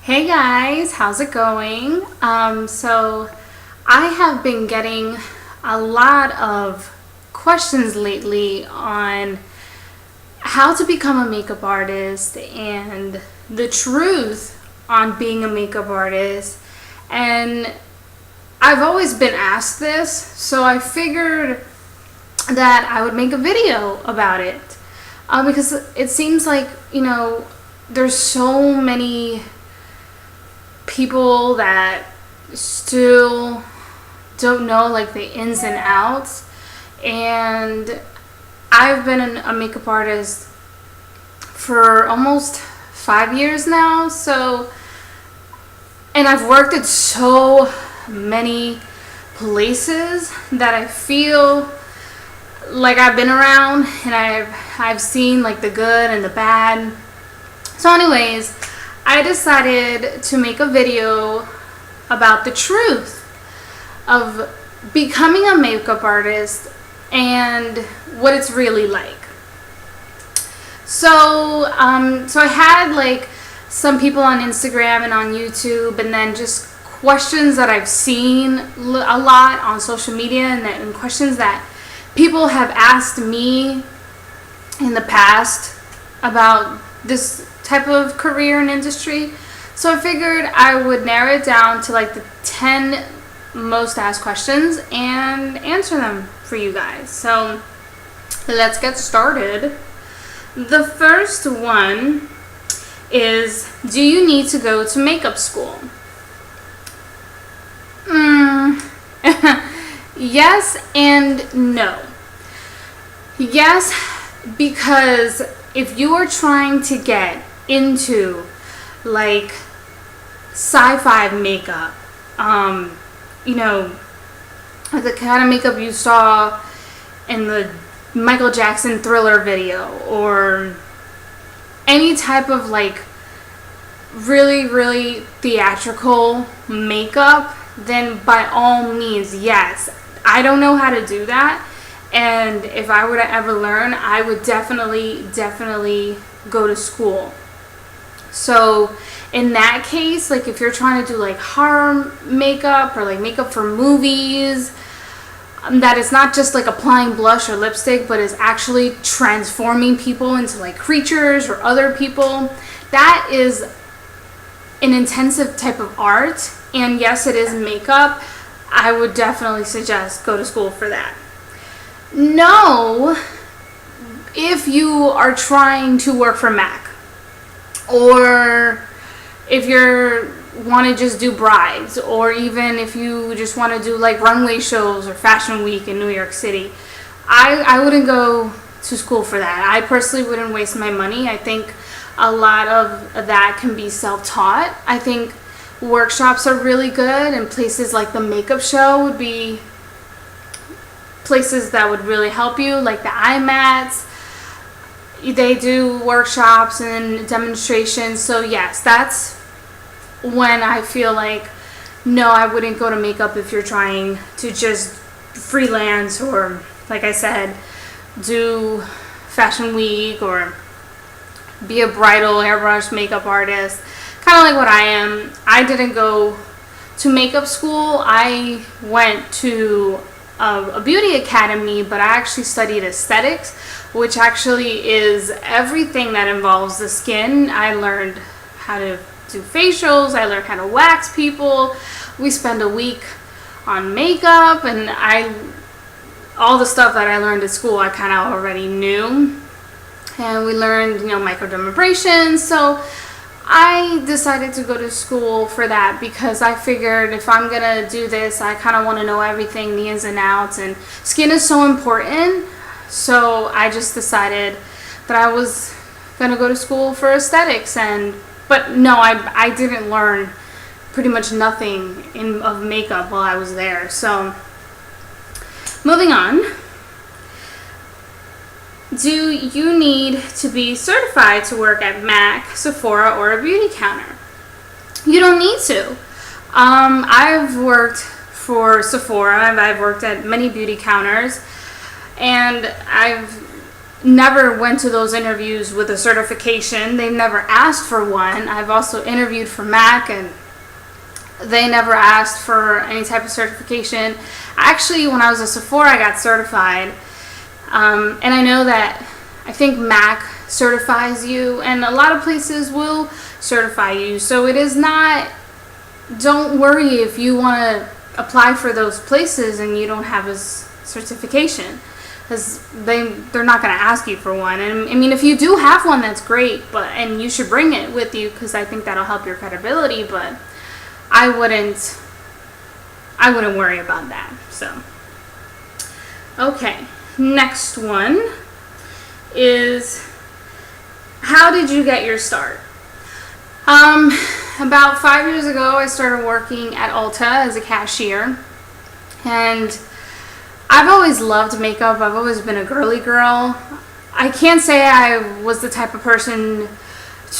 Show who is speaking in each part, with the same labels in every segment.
Speaker 1: Hey guys, how's it going? So I have been getting a lot of questions lately on how to become a makeup artist and the truth on being a makeup artist. And I've always been asked this, so I figured that I would make a video about it. Because it seems like, there's so many people that still don't know like the ins and outs, and I've been a makeup artist for almost 5 years now, and I've worked at so many places that I feel like I've been around, and I've seen like the good and the bad. So anyways, I decided to make a video about the truth of becoming a makeup artist and what it's really like. So I had like some people on Instagram and on YouTube, and then just questions that I've seen a lot on social media, and questions that people have asked me in the past about this type of career and industry. So I figured I would narrow it down to like the 10 most asked questions and answer them for you guys. So let's get started. The first one is, do you need to go to makeup school? Yes and no. Yes, because if you are trying to get into like sci-fi makeup, the kind of makeup you saw in the Michael Jackson Thriller video, or any type of like really, really theatrical makeup, then by all means, yes. I don't know how to do that, and if I were to ever learn, I would definitely go to school. So in that case, like if you're trying to do like horror makeup or like makeup for movies, that is not just like applying blush or lipstick, but is actually transforming people into like creatures or other people, that is an intensive type of art. And yes, it is makeup. I would definitely suggest go to school for that. No, if you are trying to work for MAC, or if you want to just do brides, or even if you just want to do like runway shows or fashion week in New York City, I wouldn't go to school for that. I personally wouldn't waste my money. I think a lot of that can be self-taught. I think workshops are really good, and places like the makeup show would be places that would really help you, like the IMATs. They do workshops and demonstrations. So yes, that's when I feel like, no, I wouldn't go to makeup if you're trying to just freelance, or like I said, do fashion week or be a bridal airbrush makeup artist, kind of like what I am. I didn't go to makeup school. I went to a beauty academy, but I actually studied aesthetics, which actually is everything that involves the skin. I learned how to do facials. I learned how to wax people. We spend a week on makeup, and all the stuff that I learned at school I kind of already knew. And we learned, microdermabrasion. So I decided to go to school for that, because I figured if I'm gonna do this, I kind of want to know everything, the ins and outs, and skin is so important. So I just decided that I was gonna go to school for aesthetics. But no, I didn't learn pretty much nothing of makeup while I was there. So moving on. Do you need to be certified to work at MAC, Sephora, or a beauty counter? You don't need to. I've worked for Sephora. I've worked at many beauty counters, and I've never went to those interviews with a certification. They never asked for one. I've also interviewed for MAC, and they never asked for any type of certification. Actually, when I was at Sephora, I got certified. And I know that I think MAC certifies you, and a lot of places will certify you. So it is not, don't worry if you want to apply for those places and you don't have a certification, because they're not going to ask you for one. And I mean, if you do have one, that's great, and you should bring it with you, because I think that'll help your credibility, but I wouldn't worry about that. So okay, next one is, how did you get your start? About 5 years ago, I started working at Ulta as a cashier, and I've always loved makeup. I've always been a girly girl. I can't say I was the type of person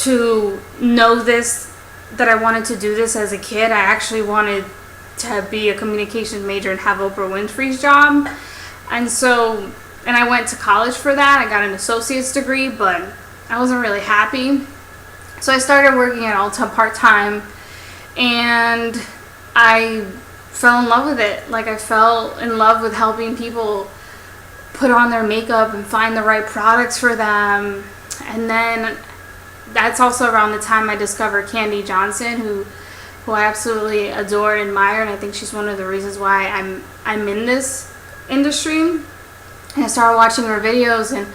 Speaker 1: to know this, that I wanted to do this as a kid. I actually wanted to be a communications major and have Oprah Winfrey's job. And I went to college for that. I got an associate's degree, but I wasn't really happy. So I started working at Ulta part-time, and I fell in love with it. Like, I fell in love with helping people put on their makeup and find the right products for them. And then that's also around the time I discovered Candy Johnson, who I absolutely adore and admire, and I think she's one of the reasons why I'm in this industry. And I started watching her videos, and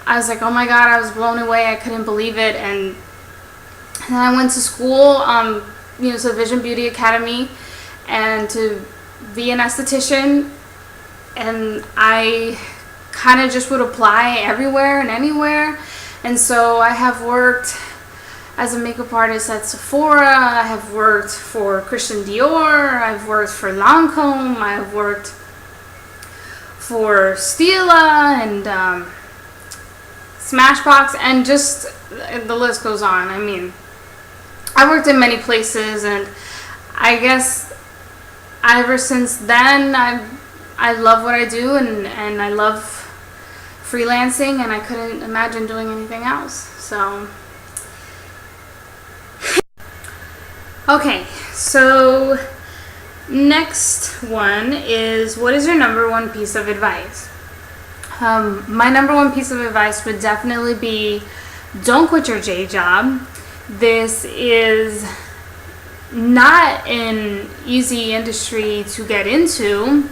Speaker 1: I was like, oh my god, I was blown away. I couldn't believe it. And then I went to school, to Vision Beauty Academy, and to be an esthetician, and I kind of just would apply everywhere and anywhere. And so I have worked as a makeup artist at Sephora. I have worked for Christian Dior. I've worked for Lancome. I've worked for Stila and Smashbox, and just the list goes on. I mean, I worked in many places, and I guess ever since then I love what I do, and I love freelancing, and I couldn't imagine doing anything else. So okay, so next one is, what is your number one piece of advice? My number one piece of advice would definitely be, don't quit your day job. This is not an easy industry to get into,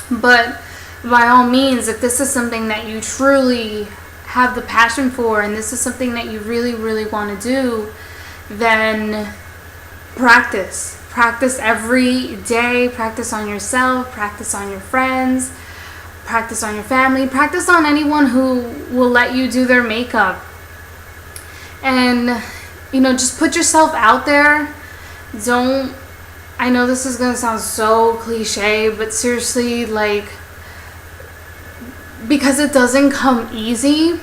Speaker 1: but by all means, if this is something that you truly have the passion for, and this is something that you really, really want to do, then practice every day. Practice on yourself, practice on your friends, practice on your family, practice on anyone who will let you do their makeup. And just put yourself out there. I know this is gonna sound so cliche, but seriously, because it doesn't come easy,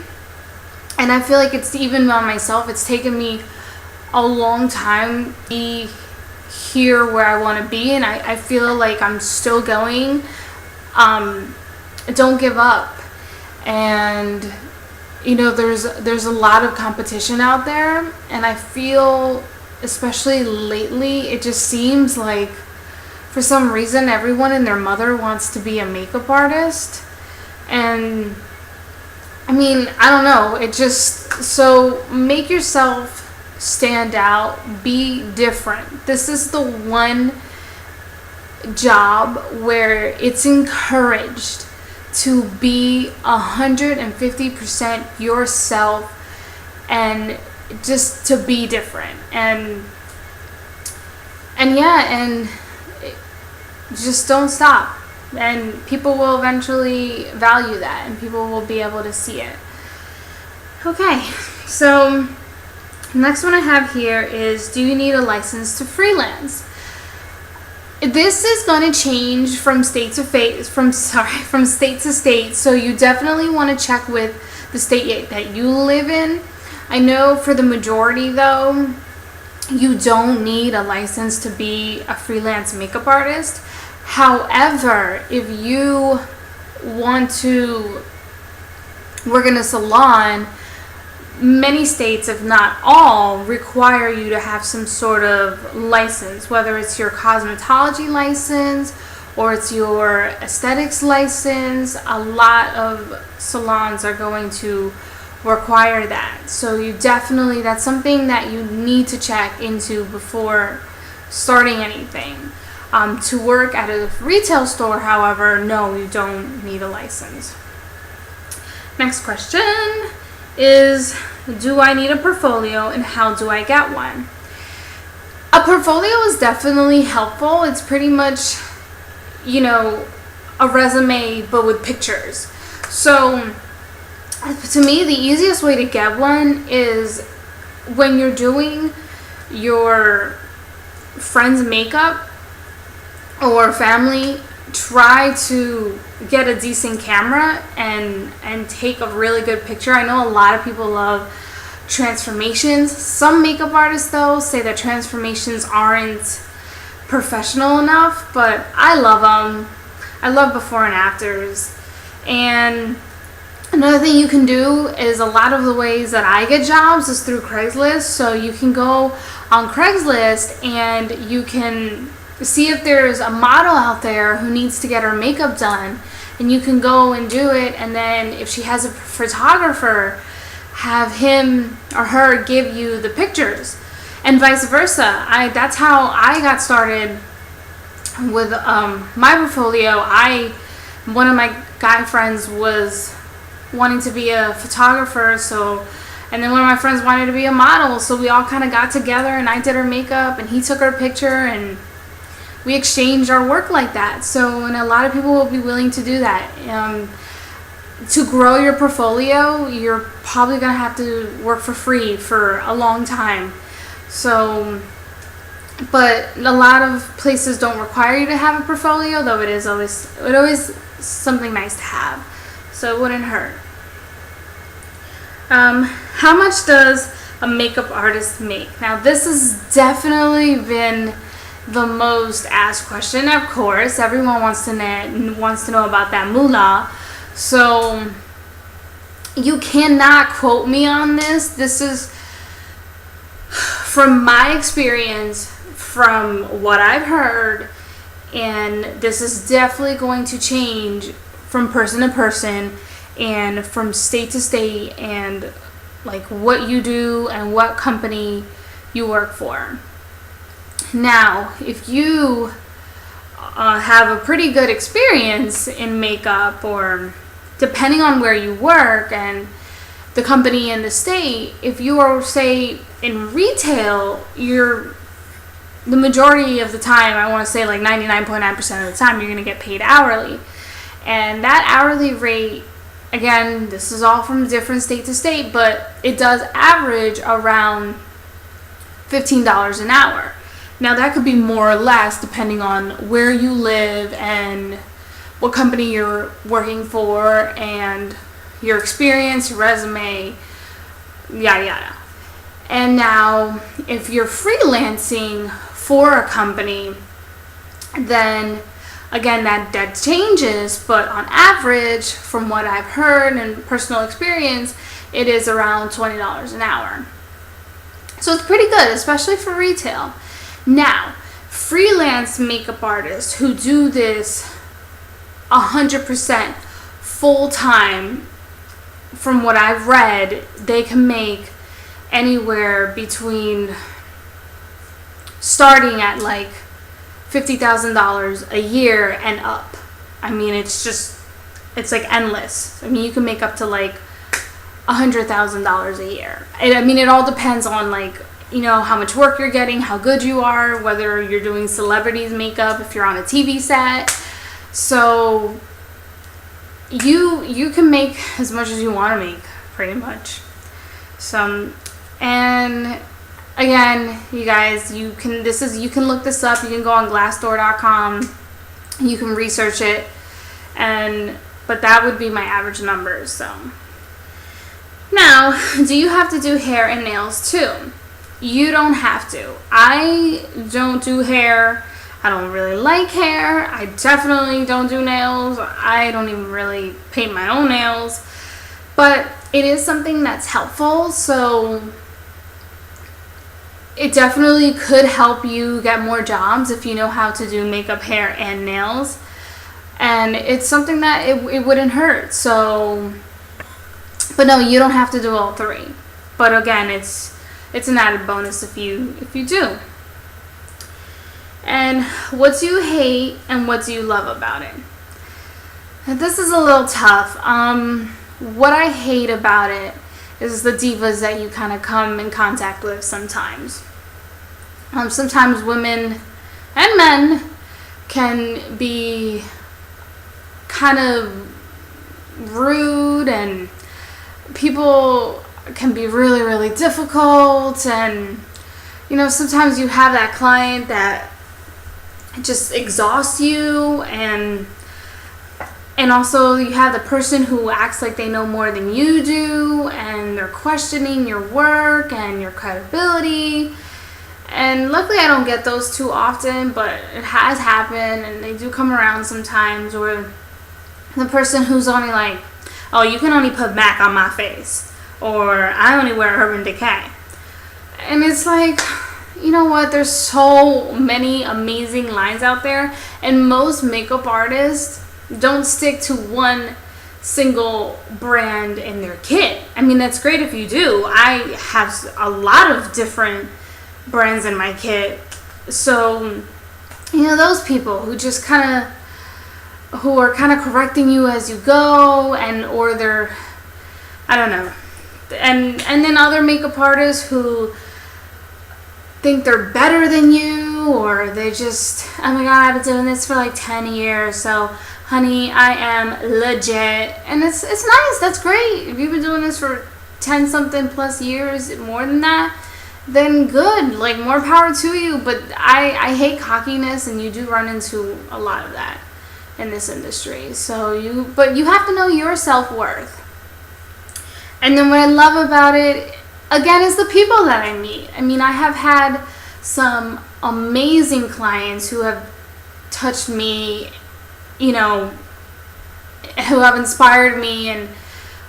Speaker 1: and I feel like it's, even on myself, it's taken me a long time to be here where I want to be, and I feel like I'm still going. Don't give up. And there's a lot of competition out there, and I feel, especially lately, it just seems like for some reason everyone and their mother wants to be a makeup artist. And I mean, I don't know, so make yourself stand out, be different. This is the one job where it's encouraged to be 150% yourself, and just to be different, and just don't stop, and people will eventually value that, and people will be able to see it. Okay, so next one I have here is, do you need a license to freelance? This is going to change from state to state, so you definitely want to check with the state that you live in. I know for the majority, though, you don't need a license to be a freelance makeup artist. However, if you want to work in a salon, many states, if not all, require you to have some sort of license, whether it's your cosmetology license or it's your aesthetics license. A lot of salons are going to require that. So you definitely, that's something that you need to check into before starting anything. To work at a retail store, however, no, you don't need a license. Next question is, do I need a portfolio and how do I get one? A portfolio is definitely helpful. It's pretty much, you know, a resume but with pictures. So to me, the easiest way to get one is when you're doing your friend's makeup or family, try to get a decent camera and take a really good picture. I know a lot of people love transformations. Some makeup artists, though, say that transformations aren't professional enough, but I love them. I love before and afters. And another thing you can do is, a lot of the ways that I get jobs is through Craigslist. So you can go on Craigslist and you can see if there's a model out there who needs to get her makeup done, and you can go and do it. And then if she has a photographer, have him or her give you the pictures, and vice versa. That's how I got started with my portfolio. One of my guy friends was wanting to be a photographer, and then one of my friends wanted to be a model, so we all kind of got together and I did her makeup and he took her picture and we exchanged our work like that. So, and a lot of people will be willing to do that. To grow your portfolio, you're probably going to have to work for free for a long time. So, but a lot of places don't require you to have a portfolio, though it is always something nice to have. So it wouldn't hurt. How much does a makeup artist make? Now, this has definitely been the most asked question. Of course, everyone wants to know about that moolah. So you cannot quote me on this. This is from my experience, from what I've heard, and this is definitely going to change from person to person and from state to state, and like what you do and what company you work for. Now, if you have a pretty good experience in makeup, or depending on where you work and the company and the state, if you are, say, in retail, the majority of the time, I want to say like 99.9% of the time, you're going to get paid hourly. And that hourly rate, again, this is all from different state to state, but it does average around $15 an hour. Now, that could be more or less depending on where you live and what company you're working for and your experience, your resume, yada yada. And now, if you're freelancing for a company, then again, that changes, but on average, from what I've heard and personal experience, it is around $20 an hour. So it's pretty good, especially for retail. Now, freelance makeup artists who do this 100% full time, from what I've read, they can make anywhere between starting at like $50,000 a year and up. I mean, it's like endless. I mean, you can make up to like $100,000 a year. It all depends on, like, you know, how much work you're getting, how good you are, whether you're doing celebrities makeup, if you're on a TV set. So you can make as much as you want to make, pretty much. So, and again, you guys, you can look this up. You can go on glassdoor.com. You can research it, but that would be my average numbers. So now, do you have to do hair and nails too? You don't have to. I don't do hair. I don't really like hair. I definitely don't do nails. I don't even really paint my own nails. but it is something that's helpful. So it definitely could help you get more jobs if you know how to do makeup, hair, and nails. And it's something that it wouldn't hurt. So, but no, you don't have to do all three. But again, it's an added bonus if you do. And what do you hate and what do you love about it? And this is a little tough. What I hate about it is the divas that you kind of come in contact with sometimes. Sometimes women and men can be kind of rude, and people can be really, really difficult. And sometimes you have that client that just exhausts you, and also you have the person who acts like they know more than you do, and they're questioning your work and your credibility. And luckily I don't get those too often, but it has happened, and they do come around sometimes, where the person who's only like, oh, you can only put MAC on my face, or I only wear Urban Decay. And it's like, you know what, there's so many amazing lines out there, and most makeup artists don't stick to one single brand in their kit. I mean, that's great if you do. I have a lot of different brands in my kit. So, those people who just who are kind of correcting you as you go, or they're, I don't know. And then other makeup artists who think they're better than you, or they just, oh my god, I've been doing this for like 10 years, so honey, I am legit. And it's nice, that's great. If you've been doing this for 10 something plus years, more than that, then good, like more power to you. But I hate cockiness, and you do run into a lot of that in this industry. But you have to know your self-worth. And then what I love about it, again, is the people that I meet. I mean, I have had some amazing clients who have touched me, who have inspired me and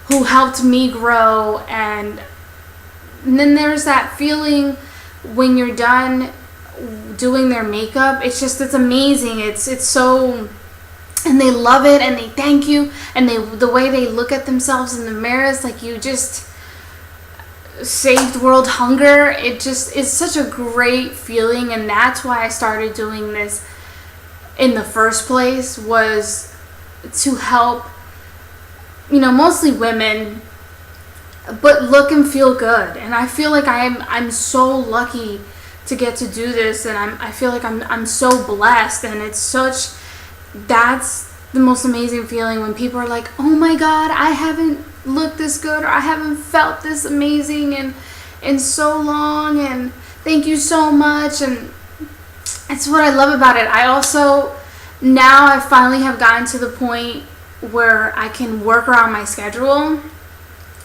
Speaker 1: who helped me grow. And then there's that feeling when you're done doing their makeup. It's amazing. It's so, and they love it, and they thank you, and the way they look at themselves in the mirror is like, you just saved world hunger. It just is such a great feeling. And that's why I started doing this in the first place, was to help, mostly women, but look and feel good. And I feel like I'm so lucky to get to do this, and I feel like I'm so blessed. And that's the most amazing feeling, when people are like, oh my god, I haven't looked this good, or I haven't felt this amazing in so long, and thank you so much. And it's what I love about it. Now I finally have gotten to the point where I can work around my schedule,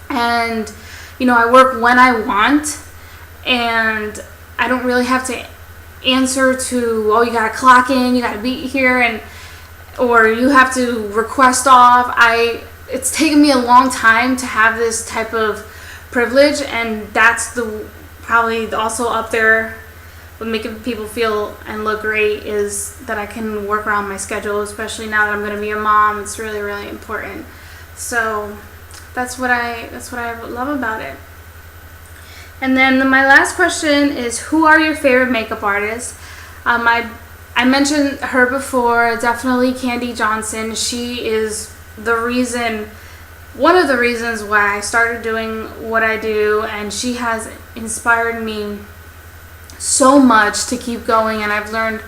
Speaker 1: and I work when I want, and I don't really have to answer to, oh, you gotta clock in, you gotta be here, or you have to request off. It's taken me a long time to have this type of privilege, and that's probably also up there with making people feel and look great, is that I can work around my schedule, especially now that I'm going to be a mom. It's really, really important. So that's what I love about it. And then my last question is, who are your favorite makeup artists? I mentioned her before, definitely Candy Johnson. She is one of the reasons why I started doing what I do, and she has inspired me so much to keep going, and I've learned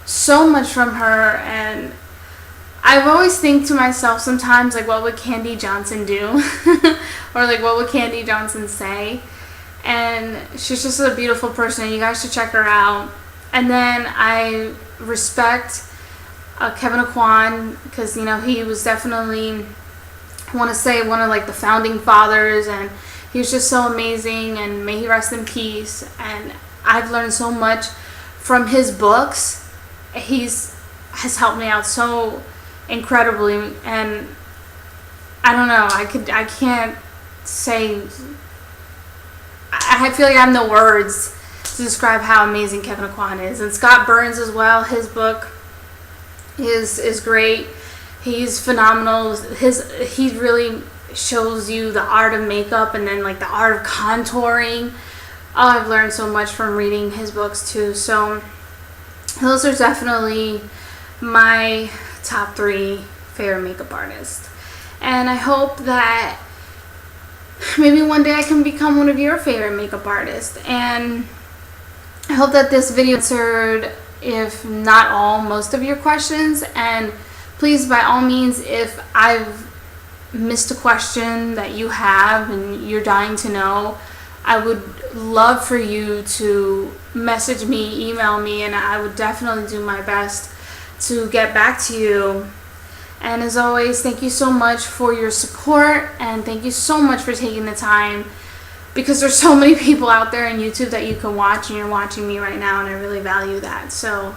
Speaker 1: so much from her. And I've always think to myself sometimes, like, what would Candy Johnson do? Or like, what would Candy Johnson say? And she's just a beautiful person. You guys should check her out. And then I respect Kevin Aquan, because he was definitely, I want to say, one of like the founding fathers, and he was just so amazing, and may he rest in peace. And I've learned so much from his books. Has helped me out so incredibly, and I don't know. I can't say. I feel like I have no words to describe how amazing Kevin Aucoin is. And Scott Burns as well. His book is great. He's phenomenal. He really shows you the art of makeup and then like the art of contouring. Oh, I've learned so much from reading his books too. So those are definitely my top 3 favorite makeup artists. And I hope that maybe one day I can become one of your favorite makeup artists. And I hope that this video answered, if not all, most of your questions. And please, by all means, if I've missed a question that you have and you're dying to know, I would love for you to message me, email me, and I would definitely do my best to get back to you. And as always, thank you so much for your support, and thank you so much for taking the time, because there's so many people out there on YouTube that you can watch, and you're watching me right now, and I really value that. So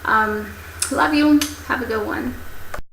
Speaker 1: love you. Have a good one.